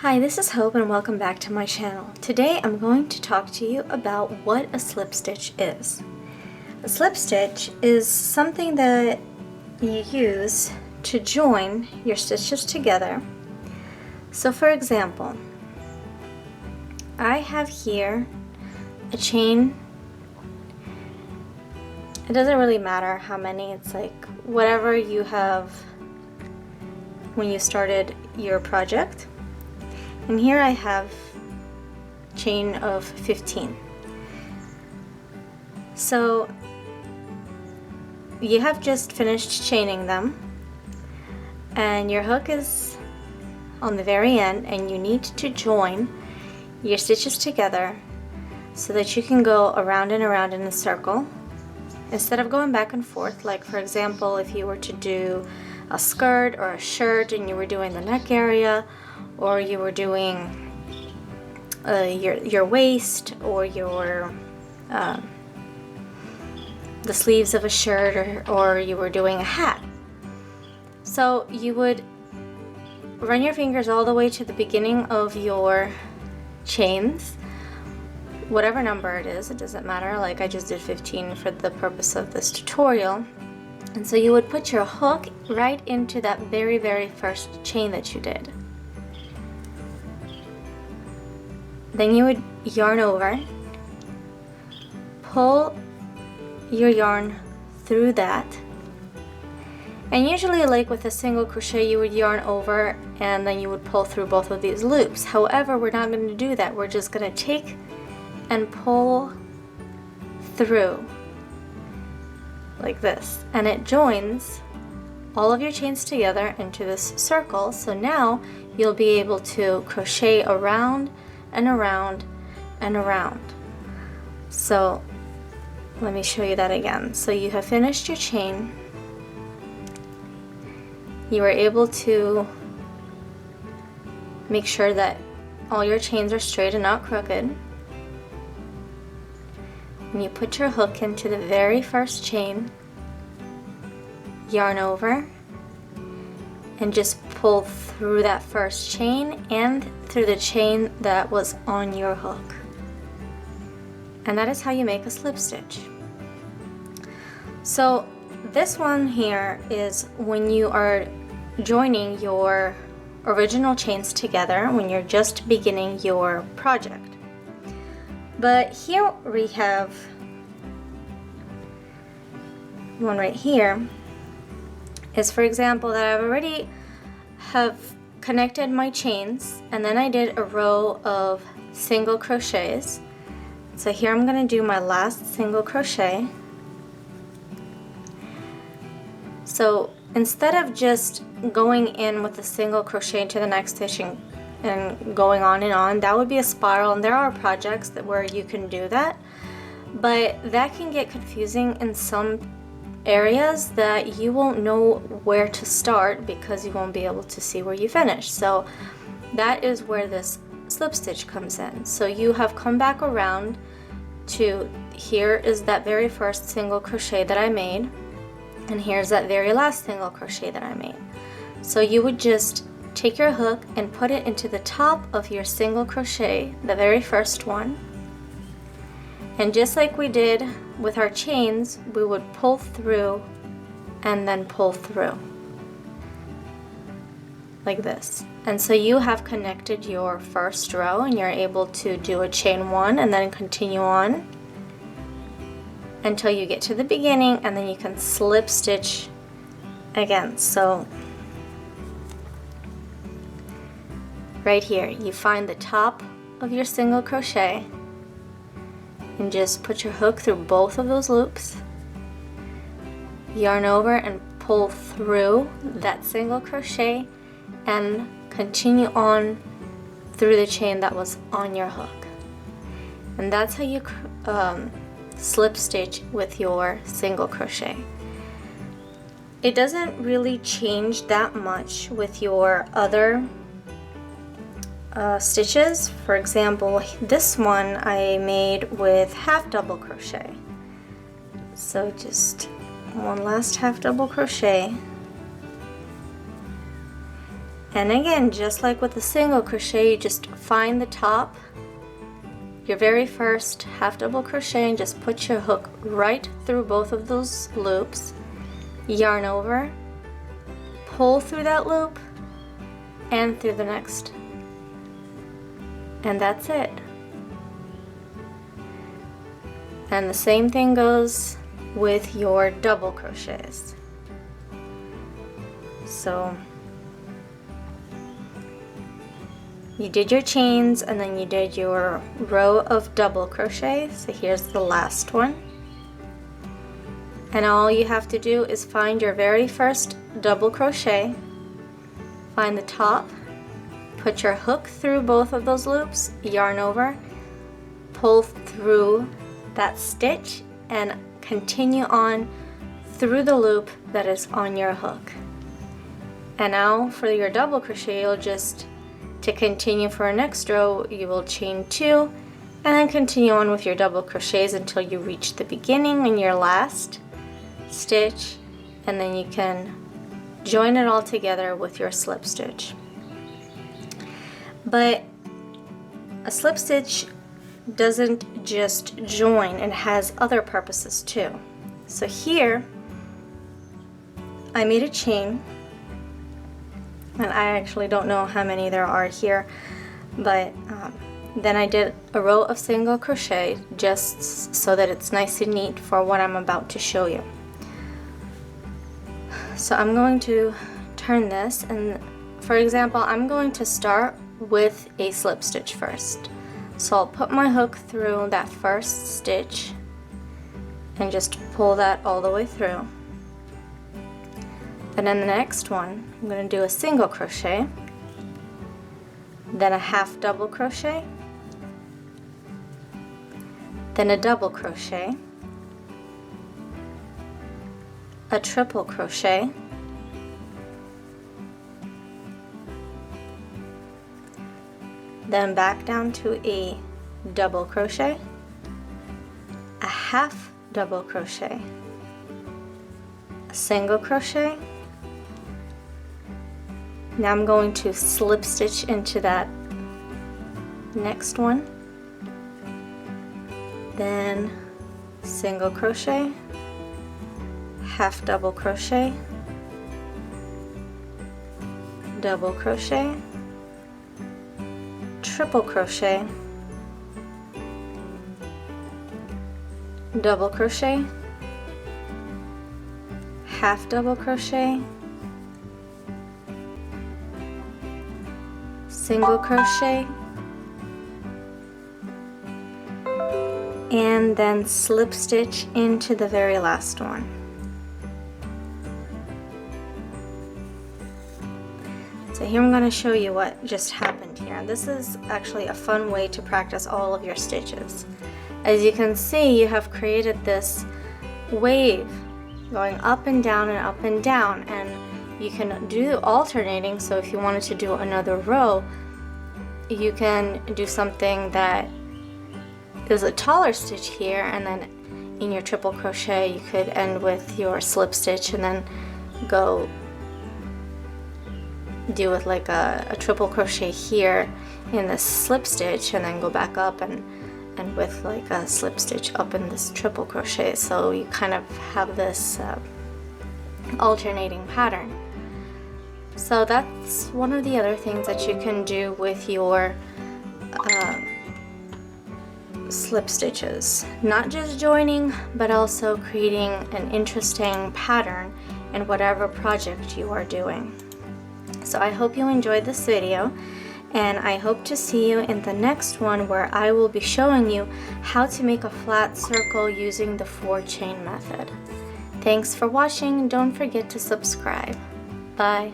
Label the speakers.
Speaker 1: Hi, this is Hope and welcome back to my channel. Today I'm going to talk to you about what a slip stitch is. A slip stitch is something that you use to join your stitches together. So for example, I have here a chain. It doesn't really matter how many, it's like whatever you have when you started your project. And here I have a chain of 15. So you have just finished chaining them and your hook is on the very end, and you need to join your stitches together so that you can go around and around in a circle instead of going back and forth. Like for example, if you were to do a skirt or a shirt and you were doing the neck area, or you were doing your waist, or your the sleeves of a shirt, or you were doing a hat. So you would run your fingers all the way to the beginning of your chains, whatever number it is, it doesn't matter. Like I just did 15 for the purpose of this tutorial. And so you would put your hook right into that very first chain that you did. Then you would yarn over, pull your yarn through that, and usually like with a single crochet you would yarn over and then you would pull through both of these loops. However, we're not going to do that. We're just going to take and pull through like this, and it joins all of your chains together into this circle. So now you'll be able to crochet around and around and around. So let me show you that again. So you have finished your chain, you are able to make sure that all your chains are straight and not crooked. And you put your hook into the very first chain, yarn over, and just pull through that first chain and through the chain that was on your hook. And that is how you make a slip stitch. So this one here is when you are joining your original chains together, when you're just beginning your project. But here we have one right here, is for example that I've already have connected my chains, and then I did a row of single crochets. So here I'm going to do my last single crochet. So instead of just going in with a single crochet into the next stitch and going on and on, that would be a spiral, and there are projects where you can do that, but that can get confusing in some areas that you won't know where to start because you won't be able to see where you finish. So that is where this slip stitch comes in. So you have come back around to, here is that very first single crochet that I made, and here's that very last single crochet that I made. So you would just take your hook and put it into the top of your single crochet, the very first one, and just like we did with our chains, we would pull through and then pull through like this. And so you have connected your first row, and you're able to do a chain one and then continue on until you get to the beginning, and then you can slip stitch again. So right here you find the top of your single crochet and just put your hook through both of those loops, yarn over and pull through that single crochet, and continue on through the chain that was on your hook. And that's how you slip stitch with your single crochet. It doesn't really change that much with your other stitches. For example, this one I made with half double crochet. So just one last half double crochet, And again, just like with the single crochet, you just find the top, your very first half double crochet, and just put your hook right through both of those loops, yarn over, pull through that loop and through the next, and that's it. And the same thing goes with your double crochets. So you did your chains and then you did your row of double crochet. So here's the last one. And all you have to do is find your very first double crochet, find the top, put your hook through both of those loops, yarn over, pull through that stitch, and continue on through the loop that is on your hook. And now for your double crochet, you'll just, to continue for our next row, you will chain 2 and then continue on with your double crochets until you reach the beginning and your last stitch, and then you can join it all together with your slip stitch. But a slip stitch doesn't just join, it has other purposes too. So here I made a chain, and I actually don't know how many there are here, but then I did a row of single crochet just so that it's nice and neat for what I'm about to show you. So I'm going to turn this, and for example, I'm going to start with a slip stitch first. So I'll put my hook through that first stitch and just pull that all the way through. And then the next one, I'm going to do a single crochet, then a half double crochet, then a double crochet, a triple crochet, then back down to a double crochet, a half double crochet, a single crochet. Now I'm going to slip stitch into that next one, then single crochet, half double crochet, double crochet, triple crochet, double crochet, half double crochet, single crochet, and then slip stitch into the very last one. So here I'm going to show you what just happened here. This is actually a fun way to practice all of your stitches. As you can see, you have created this wave going up and down and up and down, and you can do alternating. So if you wanted to do another row, you can do something that is a taller stitch here, and then in your triple crochet you could end with your slip stitch and then go do with like a triple crochet here in this slip stitch, and then go back up and with like a slip stitch up in this triple crochet. So you kind of have this alternating pattern. So that's one of the other things that you can do with your slip stitches. Not just joining, but also creating an interesting pattern in whatever project you are doing. So I hope you enjoyed this video, and I hope to see you in the next one, where I will be showing you how to make a flat circle using the 4-chain method. Thanks for watching. Don't forget to subscribe. Bye.